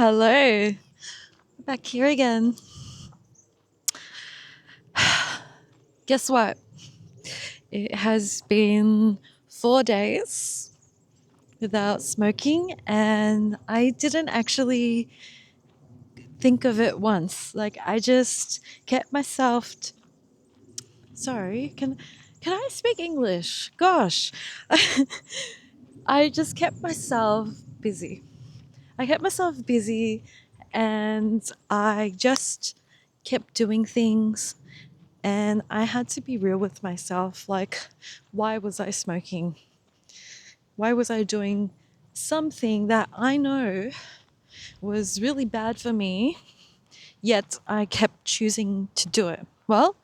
Hello, back here again. Guess what? It has been 4 days without smoking, and I didn't actually think of it once. Like, I just kept myself. Sorry, can I speak English? Gosh, I just kept myself busy. I kept myself busy, and I just kept doing things. And I had to be real with myself. Like, why was I smoking? Why was I doing something that I know was really bad for me, yet I kept choosing to do it? Well,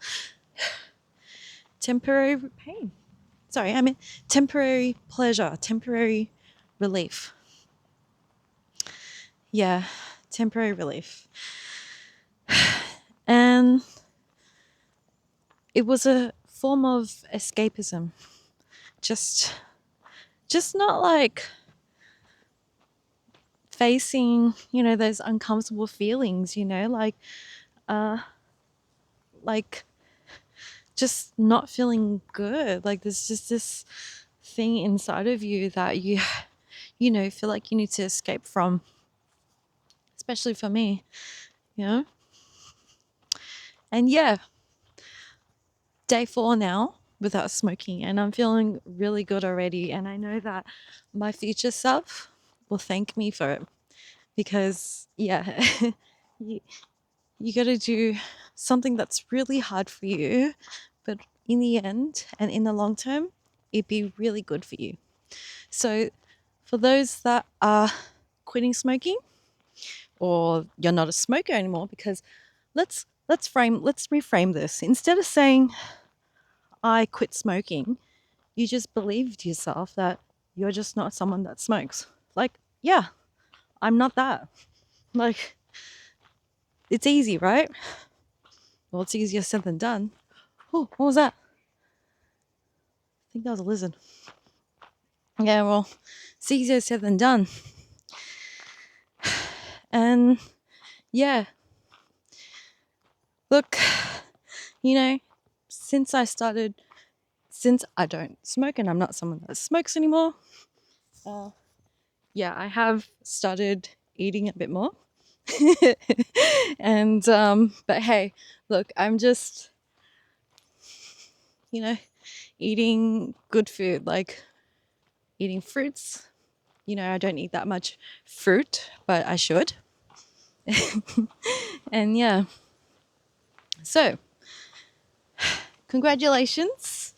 temporary pain. Sorry, I mean temporary pleasure, temporary relief. Yeah, temporary relief. And it was a form of escapism. Just just not like facing, those uncomfortable feelings, uh like just not feeling good. Like there's just this thing inside of you that you feel like you need to escape from, especially for me, you know? And yeah, day 4 now without smoking, and I'm feeling really good already, and I know that my future self will thank me for it because yeah, you, you got to do something that's really hard for you, but in the end and in the long term, it'd be really good for you. So, for those that are quitting smoking, or you're not a smoker anymore, because let's reframe this. Instead of saying I quit smoking, you just believed yourself that you're just not someone that smokes. Like, yeah, I'm not that. Like, it's easy, right? Well, it's easier said than done. Oh, what was that? I think that was a lizard. Yeah, well, it's easier said than done. And yeah, look, you know, since I started, since I don't smoke and I'm not someone that smokes anymore, uh, yeah, I have started eating a bit more. And, but hey, look, I'm just, you know, eating good food, like eating fruits. I don't eat that much fruit, but I should. And yeah, so congratulations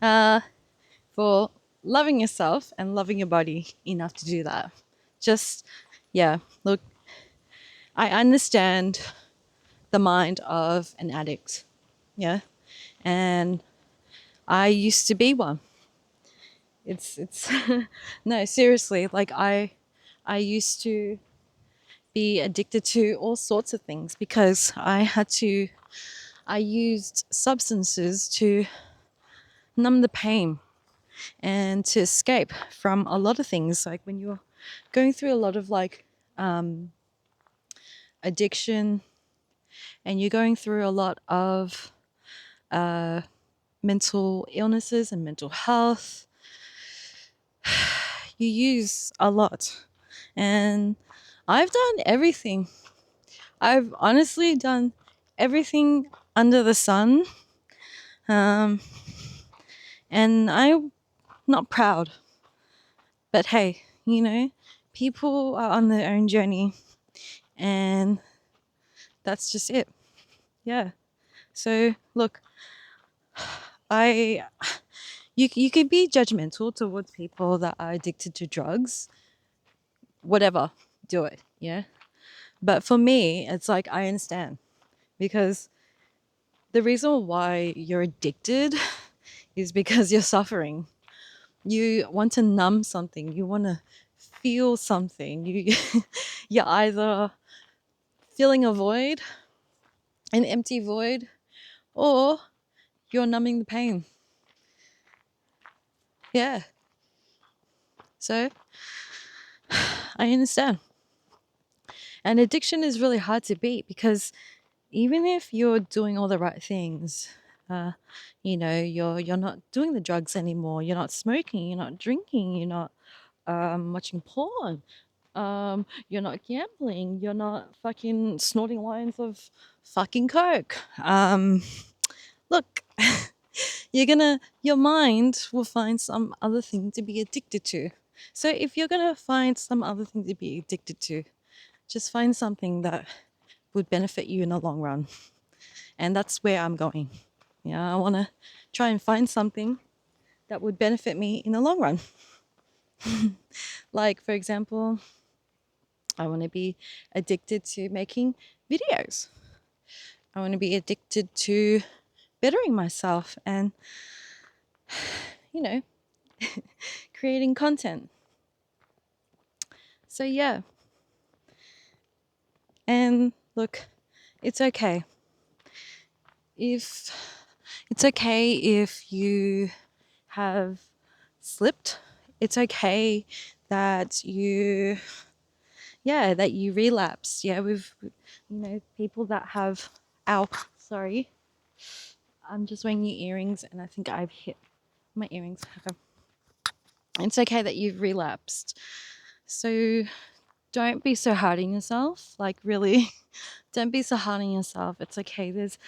for loving yourself and loving your body enough to do that. Just, yeah, look, I understand the mind of an addict. Yeah. And I used to be one. It's no, seriously, like I used to be addicted to all sorts of things because I used substances to numb the pain and to escape from a lot of things. Like when you're going through a lot of addiction, and you're going through a lot of mental illnesses and mental health, you use a lot. And I've done everything. I've honestly done everything under the sun. Um, and I'm not proud. But hey, people are on their own journey, and that's just it. Yeah. So look, I you could be judgmental towards people that are addicted to drugs. Whatever, do it. Yeah. But for me, it's like I understand because the reason why you're addicted is because you're suffering. You want to numb something. You want to feel something. You're either filling a void, an empty void, or you're numbing the pain. Yeah. So I understand. And addiction is really hard to beat because even if you're doing all the right things, you're not doing the drugs anymore, you're not smoking, you're not drinking, you're not watching porn, you're not gambling, you're not fucking snorting lines of fucking coke. Look, your mind will find some other thing to be addicted to. So if you're gonna find some other thing to be addicted to, just find something that would benefit you in the long run. And that's where I'm going. Yeah, I want to try and find something that would benefit me in the long run. Like, for example, I want to be addicted to making videos. I want to be addicted to bettering myself and, you know, creating content. So, yeah. And look, it's okay. It's okay if you have slipped. It's okay that you relapse. Yeah, we've people that have sorry. I'm just wearing new earrings and I think I've hit my earrings. Okay. It's okay that you've relapsed. So don't be so hard on yourself. Like, really, don't be so hard on yourself. It's okay. There's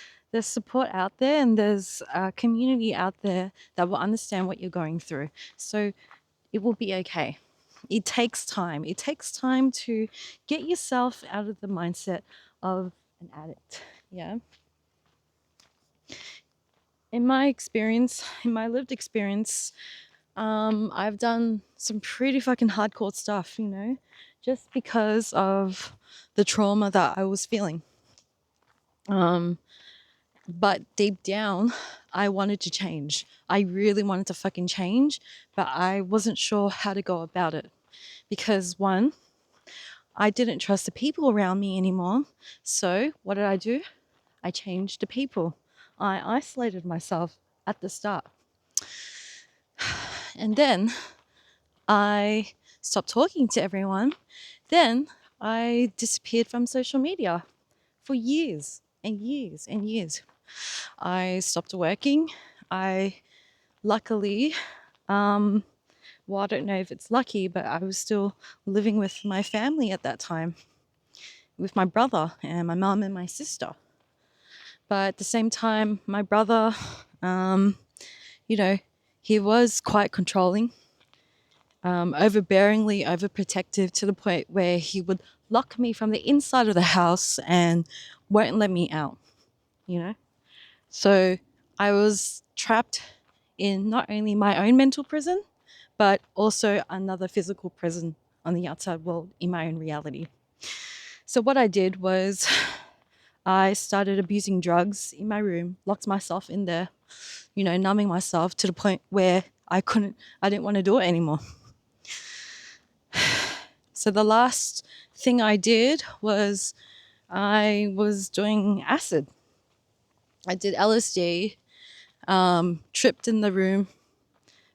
support out there and there's a community out there that will understand what you're going through. So it will be okay. It takes time. It takes time to get yourself out of the mindset of an addict. Yeah. In my experience, in my lived experience, I've done some pretty fucking hardcore stuff, just because of the trauma that I was feeling. But deep down, I wanted to change. I really wanted to fucking change, but I wasn't sure how to go about it. Because one, I didn't trust the people around me anymore. So what did I do? I changed the people. I isolated myself at the start. And then I stopped talking to everyone. Then I disappeared from social media for years and years and years. I stopped working. I luckily, I don't know if it's lucky, but I was still living with my family at that time, with my brother and my mum and my sister. But at the same time, my brother, he was quite controlling, overbearingly overprotective to the point where he would lock me from the inside of the house and won't let me out, So I was trapped in not only my own mental prison, but also another physical prison on the outside world in my own reality. So what I did was I started abusing drugs in my room, locked myself in there, numbing myself to the point where I didn't want to do it anymore. So the last thing I did was I was doing acid. I did LSD, tripped in the room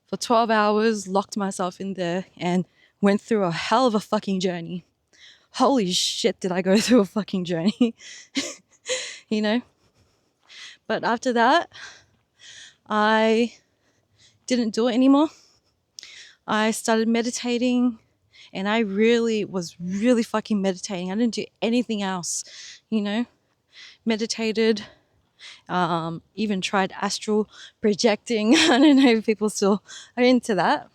for 12 hours, locked myself in there, and went through a hell of a fucking journey. Holy shit, did I go through a fucking journey, But after that, I didn't do it anymore. I started meditating, and I was really fucking meditating. I didn't do anything else, meditated, even tried astral projecting. I don't know if people still are into that.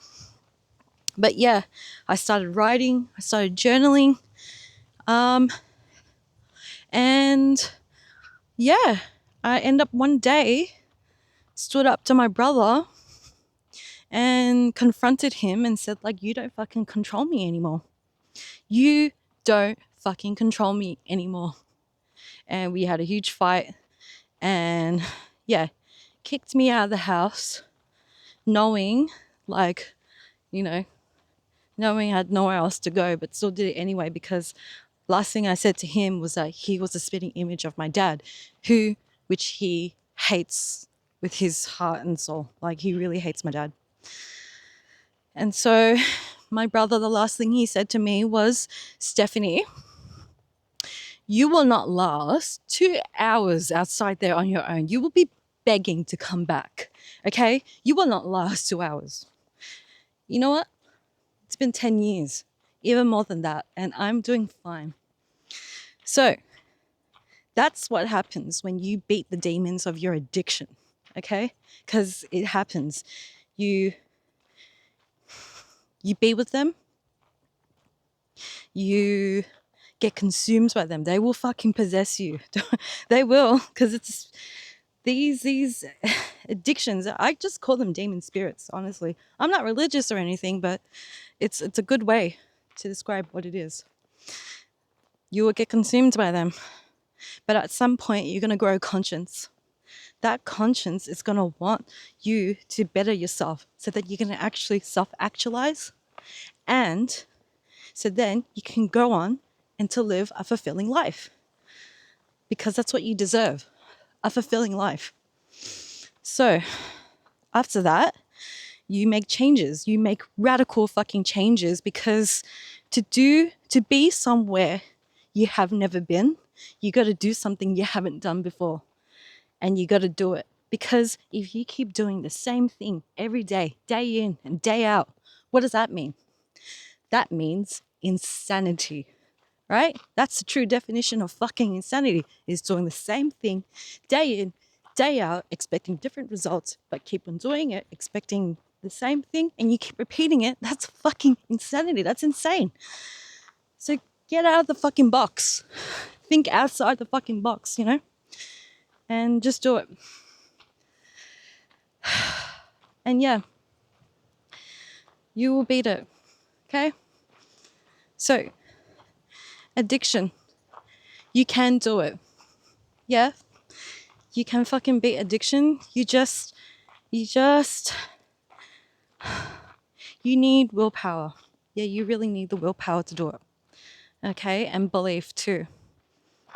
But yeah, I started writing, I started journaling. And yeah, I end up one day stood up to my brother and confronted him and said, like, you don't fucking control me anymore. You don't fucking control me anymore. And we had a huge fight and yeah, kicked me out of the house knowing knowing I had nowhere else to go, but still did it anyway because last thing I said to him was that he was a spitting image of my dad, which he hates with his heart and soul. Like, he really hates my dad. And so my brother, the last thing he said to me was, Stephanie, You will not last 2 hours outside there on your own. You will be begging to come back. Okay? You will not last 2 hours. You know what? It's been 10 years, even more than that, and I'm doing fine. So that's what happens when you beat the demons of your addiction. Okay? Because it happens. You be with them, you get consumed by them. They will fucking possess you. They will, because it's these addictions. I just call them demon spirits, honestly. I'm not religious or anything, but it's a good way to describe what it is. You will get consumed by them, but at some point you're going to grow conscience. That conscience is going to want you to better yourself so that you're going to actually self-actualize, and so then you can go on and to live a fulfilling life, because that's what you deserve, a fulfilling life. So after that, you make changes. You make radical fucking changes, because to be somewhere you have never been, you got to do something you haven't done before, and you got to do it. Because if you keep doing the same thing every day, day in and day out, what does that mean? That means insanity, right? That's the true definition of fucking insanity, is doing the same thing day in, day out, expecting different results, but keep on doing it, expecting the same thing, and you keep repeating it. That's fucking insanity. That's insane. So get out of the fucking box. Think outside the fucking box, and just do it. And yeah, you will beat it. Okay? So, addiction. You can do it. Yeah? You can fucking beat addiction. You need willpower. Yeah, you really need the willpower to do it. Okay? And belief too.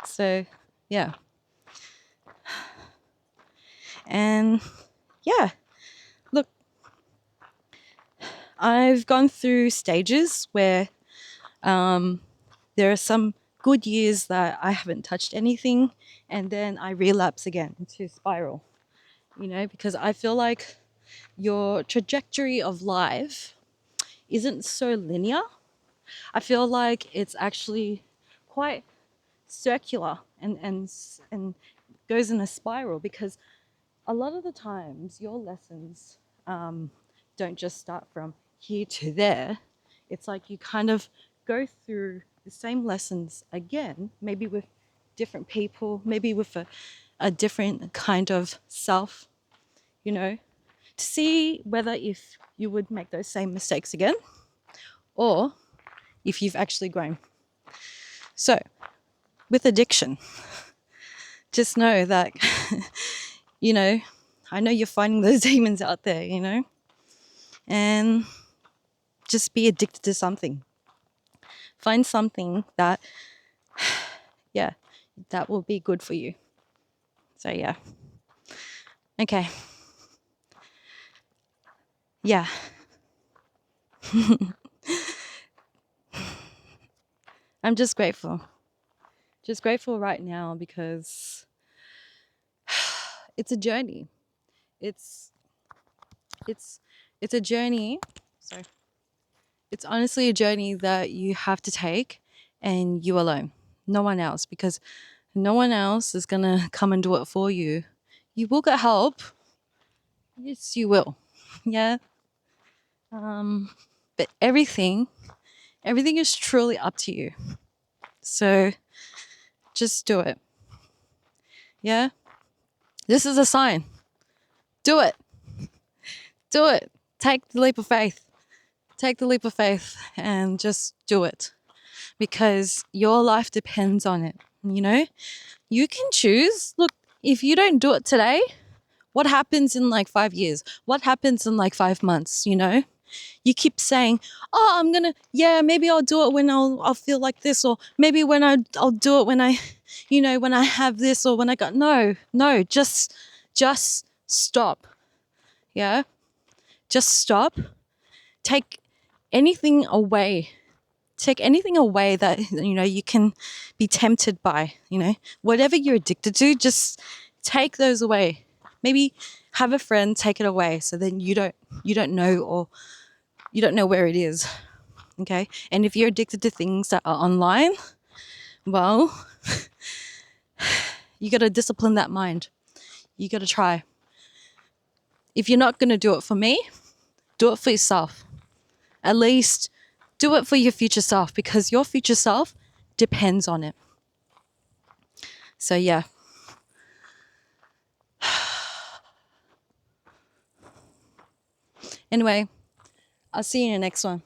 So, yeah. And yeah, look, I've gone through stages where there are some good years that I haven't touched anything, and then I relapse again into spiral, because I feel like your trajectory of life isn't so linear. I feel like it's actually quite circular and goes in a spiral, because a lot of the times your lessons don't just start from here to there. It's like you kind of go through the same lessons again, maybe with different people, maybe with a different kind of self, to see whether if you would make those same mistakes again, or if you've actually grown. So with addiction, just know that, I know you're finding those demons out there, and just be addicted to something. Find something that, yeah, that will be good for you. So, yeah. Okay. Yeah. I'm just grateful. Just grateful right now, because it's a journey. It's a journey. Sorry. It's honestly a journey that you have to take, and you alone. No one else, because no one else is going to come and do it for you. You will get help. Yes, you will. Yeah. But everything is truly up to you. So just do it. Yeah. This is a sign. Do it. Do it. Take the leap of faith. Take the leap of faith and just do it, because your life depends on it. You can choose. Look, if you don't do it today, what happens in like 5 years? What happens in like 5 months? You keep saying, "Oh, I'm gonna, yeah, maybe I'll do it when I'll feel like this, or maybe when I'll do it when I, when I have this, or when I got." No, just stop. Yeah, just stop. Take anything away take anything away that you can be tempted by. Whatever you're addicted to, just take those away. Maybe have a friend take it away, so then you don't know, or you don't know where it is. Okay. And if you're addicted to things that are online, well, you got to discipline that mind. You got to try. If you're not going to do it for me, do it for yourself. At least do it for your future self, because your future self depends on it. So yeah. Anyway, I'll see you in the next one.